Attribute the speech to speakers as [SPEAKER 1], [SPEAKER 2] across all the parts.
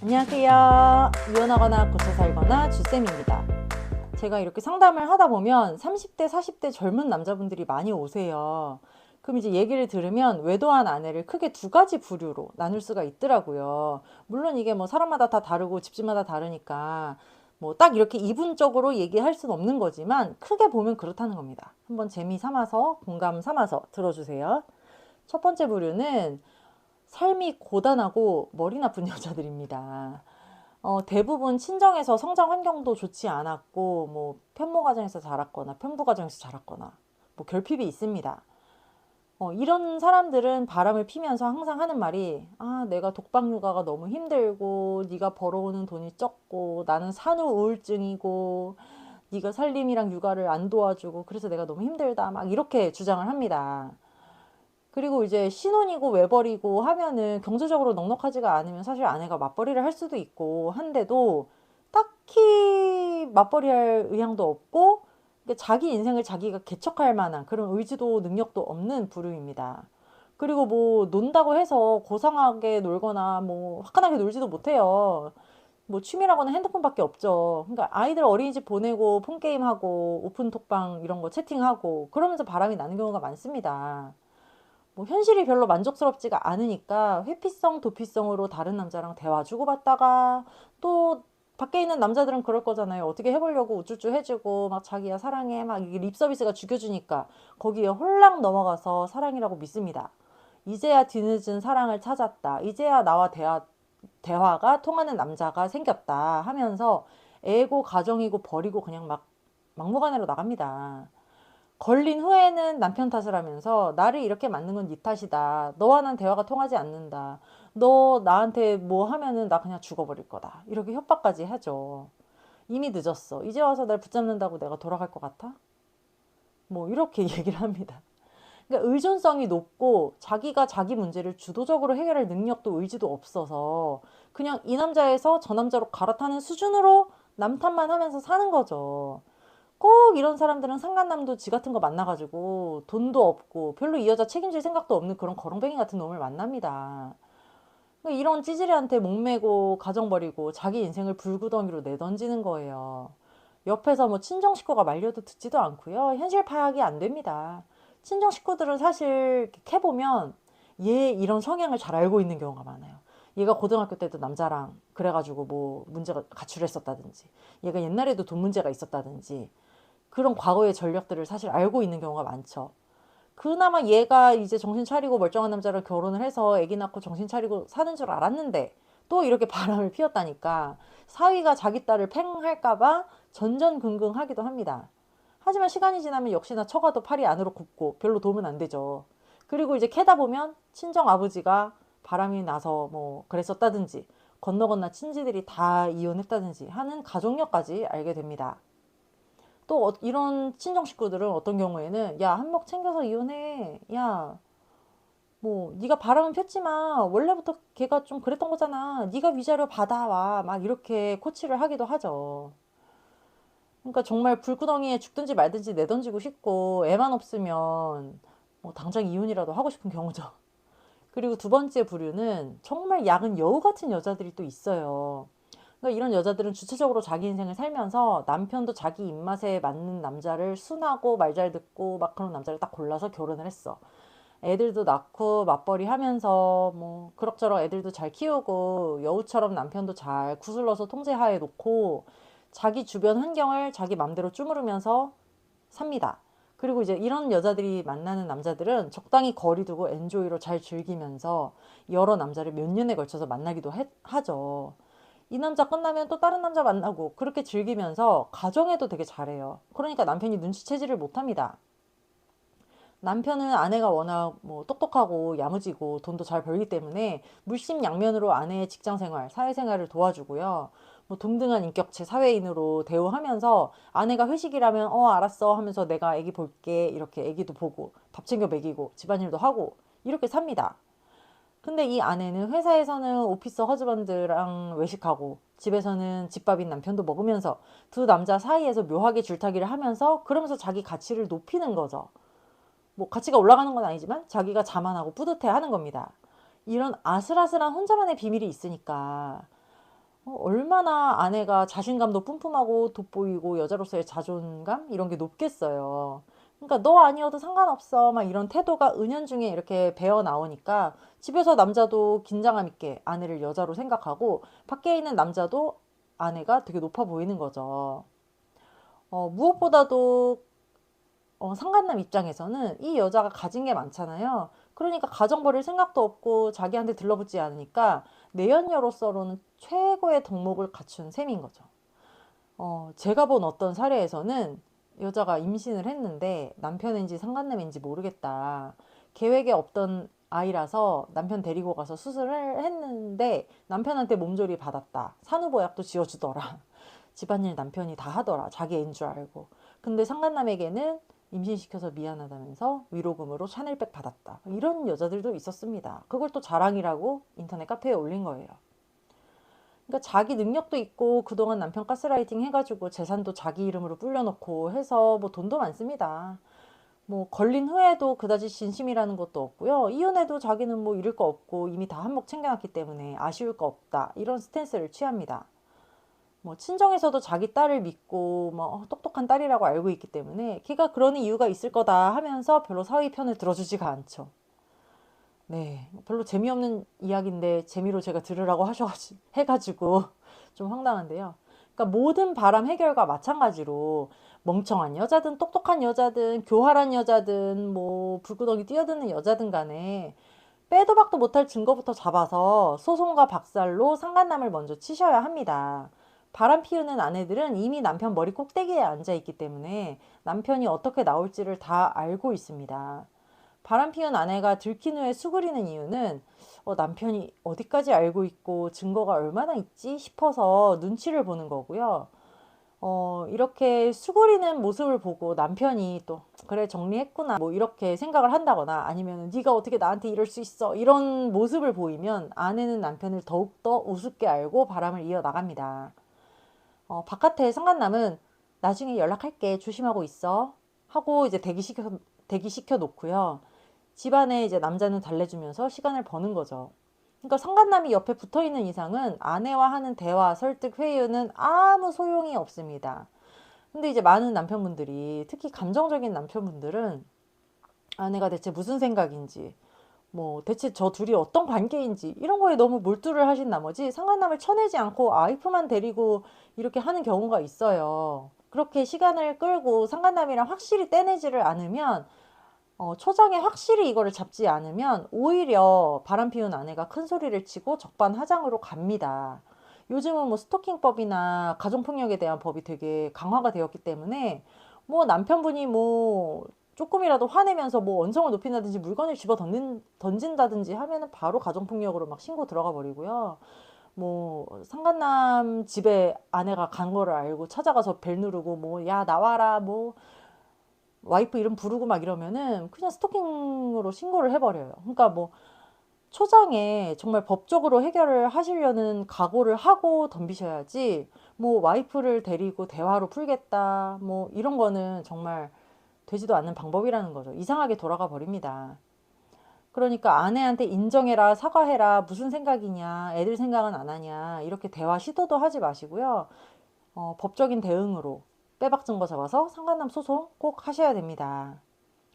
[SPEAKER 1] 안녕하세요. 이혼하거나 고쳐 살거나 주쌤입니다. 제가 이렇게 상담을 하다 보면 30대, 40대 젊은 남자분들이 많이 오세요. 그럼 이제 얘기를 들으면 외도한 아내를 크게 두 가지 부류로 나눌 수가 있더라고요. 물론 이게 뭐 사람마다 다 다르고 집집마다 다르니까 뭐 딱 이렇게 이분적으로 얘기할 수는 없는 거지만 크게 보면 그렇다는 겁니다. 한번 재미 삼아서 공감 삼아서 들어주세요. 첫 번째 부류는 삶이 고단하고 머리 나쁜 여자들입니다. 대부분 친정에서 성장 환경도 좋지 않았고, 뭐, 편모 가정에서 자랐거나, 편부 가정에서 자랐거나, 뭐, 결핍이 있습니다. 이런 사람들은 바람을 피면서 항상 하는 말이, 아, 내가 독박 육아가 너무 힘들고, 네가 벌어오는 돈이 적고, 나는 산후 우울증이고, 네가 살림이랑 육아를 안 도와주고, 그래서 내가 너무 힘들다. 막 이렇게 주장을 합니다. 그리고 이제 신혼이고 외벌이고 하면은 경제적으로 넉넉하지가 않으면 사실 아내가 맞벌이를 할 수도 있고 한데도 딱히 맞벌이 할 의향도 없고 자기 인생을 자기가 개척할 만한 그런 의지도 능력도 없는 부류입니다. 그리고 뭐 논다고 해서 고상하게 놀거나 뭐 화끈하게 놀지도 못해요. 뭐 취미라고는 핸드폰밖에 없죠. 그러니까 아이들 어린이집 보내고 폰게임하고 오픈톡방 이런 거 채팅하고 그러면서 바람이 나는 경우가 많습니다. 뭐 현실이 별로 만족스럽지가 않으니까 회피성, 도피성으로 다른 남자랑 대화 주고받다가 또 밖에 있는 남자들은 그럴 거잖아요. 어떻게 해보려고 우쭈쭈 해주고 막 자기야 사랑해 막 이게 립 서비스가 죽여주니까 거기에 홀랑 넘어가서 사랑이라고 믿습니다. 이제야 뒤늦은 사랑을 찾았다. 이제야 나와 대화가 통하는 남자가 생겼다 하면서 애고 가정이고 버리고 그냥 막 막무가내로 나갑니다. 걸린 후에는 남편 탓을 하면서 나를 이렇게 만든 건 네 탓이다. 너와 난 대화가 통하지 않는다. 너 나한테 뭐 하면은 나 그냥 죽어버릴 거다. 이렇게 협박까지 하죠. 이미 늦었어. 이제 와서 날 붙잡는다고 내가 돌아갈 것 같아? 뭐 이렇게 얘기를 합니다. 그러니까 의존성이 높고 자기가 자기 문제를 주도적으로 해결할 능력도 의지도 없어서 그냥 이 남자에서 저 남자로 갈아타는 수준으로 남 탓만 하면서 사는 거죠. 꼭 이런 사람들은 상간남도 지 같은 거 만나가지고 돈도 없고 별로 이 여자 책임질 생각도 없는 그런 거렁뱅이 같은 놈을 만납니다. 그러니까 이런 찌질이한테 목매고 가정 버리고 자기 인생을 불구덩이로 내던지는 거예요. 옆에서 뭐 친정 식구가 말려도 듣지도 않고요. 현실 파악이 안 됩니다. 친정 식구들은 사실 이렇게 캐보면 얘 이런 성향을 잘 알고 있는 경우가 많아요. 얘가 고등학교 때도 남자랑 그래가지고 뭐 문제가 가출했었다든지 얘가 옛날에도 돈 문제가 있었다든지 그런 과거의 전력들을 사실 알고 있는 경우가 많죠. 그나마 얘가 이제 정신 차리고 멀쩡한 남자랑 결혼을 해서 아기 낳고 정신 차리고 사는 줄 알았는데 또 이렇게 바람을 피웠다니까 사위가 자기 딸을 팽할까봐 전전긍긍하기도 합니다. 하지만 시간이 지나면 역시나 처가도 팔이 안으로 굽고 별로 도움은 안 되죠. 그리고 이제 캐다 보면 친정 아버지가 바람이 나서 뭐 그랬었다든지 건너 건너 친지들이 다 이혼했다든지 하는 가족력까지 알게 됩니다. 또 이런 친정 식구들은 어떤 경우에는 야 한몫 챙겨서 이혼해 야 뭐 네가 바람은 폈지만 원래부터 걔가 좀 그랬던 거잖아 네가 위자료 받아와 막 이렇게 코치를 하기도 하죠. 그러니까 정말 불구덩이에 죽든지 말든지 내던지고 싶고 애만 없으면 뭐 당장 이혼이라도 하고 싶은 경우죠. 그리고 두 번째 부류는 정말 야근 여우 같은 여자들이 또 있어요. 그러니까 이런 여자들은 주체적으로 자기 인생을 살면서 남편도 자기 입맛에 맞는 남자를 순하고 말 잘 듣고 막 그런 남자를 딱 골라서 결혼을 했어. 애들도 낳고 맞벌이 하면서 뭐 그럭저럭 애들도 잘 키우고 여우처럼 남편도 잘 구슬러서 통제하에 놓고 자기 주변 환경을 자기 맘대로 쭈무르면서 삽니다. 그리고 이제 이런 여자들이 만나는 남자들은 적당히 거리 두고 엔조이로 잘 즐기면서 여러 남자를 몇 년에 걸쳐서 만나기도 하죠. 이 남자 끝나면 또 다른 남자 만나고 그렇게 즐기면서 가정에도 되게 잘해요. 그러니까 남편이 눈치채지를 못합니다. 남편은 아내가 워낙 뭐 똑똑하고 야무지고 돈도 잘 벌기 때문에 물심양면으로 아내의 직장생활, 사회생활을 도와주고요. 뭐 동등한 인격체 사회인으로 대우하면서 아내가 회식이라면 알았어 하면서 내가 애기 볼게 이렇게 애기도 보고 밥 챙겨 먹이고 집안일도 하고 이렇게 삽니다. 근데 이 아내는 회사에서는 오피서 허즈번드랑 외식하고 집에서는 집밥인 남편도 먹으면서 두 남자 사이에서 묘하게 줄타기를 하면서 그러면서 자기 가치를 높이는 거죠. 뭐 가치가 올라가는 건 아니지만 자기가 자만하고 뿌듯해 하는 겁니다. 이런 아슬아슬한 혼자만의 비밀이 있으니까 얼마나 아내가 자신감도 뿜뿜하고 돋보이고 여자로서의 자존감 이런 게 높겠어요. 그러니까 너 아니어도 상관없어 막 이런 태도가 은연중에 이렇게 배어 나오니까 집에서 남자도 긴장감 있게 아내를 여자로 생각하고 밖에 있는 남자도 아내가 되게 높아 보이는 거죠. 무엇보다도 상간남 입장에서는 이 여자가 가진 게 많잖아요. 그러니까 가정 버릴 생각도 없고 자기한테 들러붙지 않으니까 내연녀로서는 최고의 덕목을 갖춘 셈인 거죠. 제가 본 어떤 사례에서는 여자가 임신을 했는데 남편인지 상간남인지 모르겠다. 계획에 없던 아이라서 남편 데리고 가서 수술을 했는데 남편한테 몸조리 받았다. 산후보약도 지어주더라. 집안일 남편이 다 하더라. 자기 애인 줄 알고. 근데 상간남에게는 임신시켜서 미안하다면서 위로금으로 샤넬백 받았다. 이런 여자들도 있었습니다. 그걸 또 자랑이라고 인터넷 카페에 올린 거예요. 그러니까 자기 능력도 있고 그동안 남편 가스라이팅 해가지고 재산도 자기 이름으로 불려놓고 해서 뭐 돈도 많습니다. 뭐 걸린 후에도 그다지 진심이라는 것도 없고요. 이혼해도 자기는 뭐 잃을 거 없고 이미 다 한몫 챙겨놨기 때문에 아쉬울 거 없다. 이런 스탠스를 취합니다. 뭐 친정에서도 자기 딸을 믿고 뭐 똑똑한 딸이라고 알고 있기 때문에 걔가 그런 이유가 있을 거다 하면서 별로 사위 편을 들어주지가 않죠. 네, 별로 재미없는 이야기인데 재미로 제가 들으라고 해가지고 좀 황당한데요. 그러니까 모든 바람 해결과 마찬가지로 멍청한 여자든 똑똑한 여자든 교활한 여자든 뭐 불구덩이 뛰어드는 여자든 간에 빼도 박도 못할 증거부터 잡아서 소송과 박살로 상간남을 먼저 치셔야 합니다. 바람 피우는 아내들은 이미 남편 머리 꼭대기에 앉아 있기 때문에 남편이 어떻게 나올지를 다 알고 있습니다. 바람 피운 아내가 들킨 후에 수그리는 이유는 남편이 어디까지 알고 있고 증거가 얼마나 있지 싶어서 눈치를 보는 거고요. 이렇게 수그리는 모습을 보고 남편이 또 그래 정리했구나 뭐 이렇게 생각을 한다거나 아니면 네가 어떻게 나한테 이럴 수 있어 이런 모습을 보이면 아내는 남편을 더욱더 우습게 알고 바람을 이어나갑니다. 바깥에 상간남은 나중에 연락할게 조심하고 있어 하고 이제 대기시켜 놓고요. 집안에 이제 남자는 달래주면서 시간을 버는 거죠. 그러니까 상간남이 옆에 붙어 있는 이상은 아내와 하는 대화, 설득, 회유는 아무 소용이 없습니다. 근데 이제 많은 남편분들이 특히 감정적인 남편분들은 아내가 대체 무슨 생각인지 뭐 대체 저 둘이 어떤 관계인지 이런 거에 너무 몰두를 하신 나머지 상간남을 쳐내지 않고 와이프만 데리고 이렇게 하는 경우가 있어요. 그렇게 시간을 끌고 상간남이랑 확실히 떼내지를 않으면 초장에 확실히 이거를 잡지 않으면 오히려 바람 피운 아내가 큰 소리를 치고 적반하장으로 갑니다. 요즘은 뭐 스토킹법이나 가정폭력에 대한 법이 되게 강화가 되었기 때문에 뭐 남편분이 뭐 조금이라도 화내면서 뭐 언성을 높인다든지 물건을 던진다든지 하면은 바로 가정폭력으로 막 신고 들어가 버리고요. 뭐 상간남 집에 아내가 간 거를 알고 찾아가서 벨 누르고 뭐 야 나와라 뭐 와이프 이름 부르고 막 이러면은 그냥 스토킹으로 신고를 해버려요. 그러니까 뭐 초장에 정말 법적으로 해결을 하시려는 각오를 하고 덤비셔야지 뭐 와이프를 데리고 대화로 풀겠다 뭐 이런 거는 정말 되지도 않는 방법이라는 거죠. 이상하게 돌아가 버립니다. 그러니까 아내한테 인정해라 사과해라 무슨 생각이냐 애들 생각은 안 하냐 이렇게 대화 시도도 하지 마시고요. 법적인 대응으로 빼박 증거 잡아서 상간남 소송 꼭 하셔야 됩니다.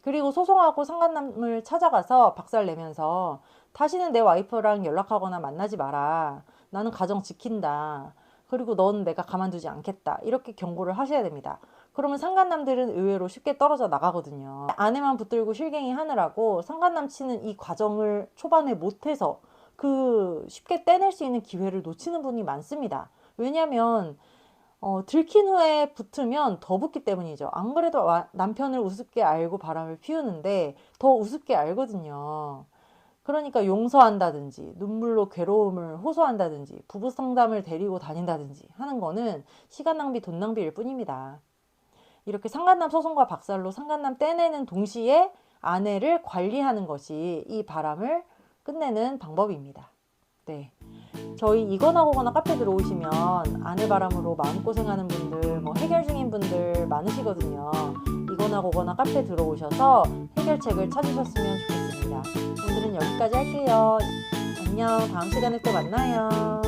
[SPEAKER 1] 그리고 소송하고 상간남을 찾아가서 박살내면서 다시는 내 와이프랑 연락하거나 만나지 마라. 나는 가정 지킨다. 그리고 넌 내가 가만두지 않겠다. 이렇게 경고를 하셔야 됩니다. 그러면 상간남들은 의외로 쉽게 떨어져 나가거든요. 아내만 붙들고 실갱이 하느라고 상간남 치는 이 과정을 초반에 못해서 그 쉽게 떼낼 수 있는 기회를 놓치는 분이 많습니다. 왜냐하면 들킨 후에 붙으면 더 붙기 때문이죠. 안 그래도 남편을 우습게 알고 바람을 피우는데 더 우습게 알거든요. 그러니까 용서한다든지 눈물로 괴로움을 호소한다든지 부부 상담을 데리고 다닌다든지 하는 거는 시간 낭비 돈 낭비일 뿐입니다. 이렇게 상간남 소송과 박살로 상간남 떼내는 동시에 아내를 관리하는 것이 이 바람을 끝내는 방법입니다. 네. 저희 이거나 고거나 카페 들어오시면 아내 바람으로 마음고생하는 분들, 뭐 해결 중인 분들 많으시거든요. 이거나 고거나 카페 들어오셔서 해결책을 찾으셨으면 좋겠습니다. 오늘은 여기까지 할게요. 안녕. 다음 시간에 또 만나요.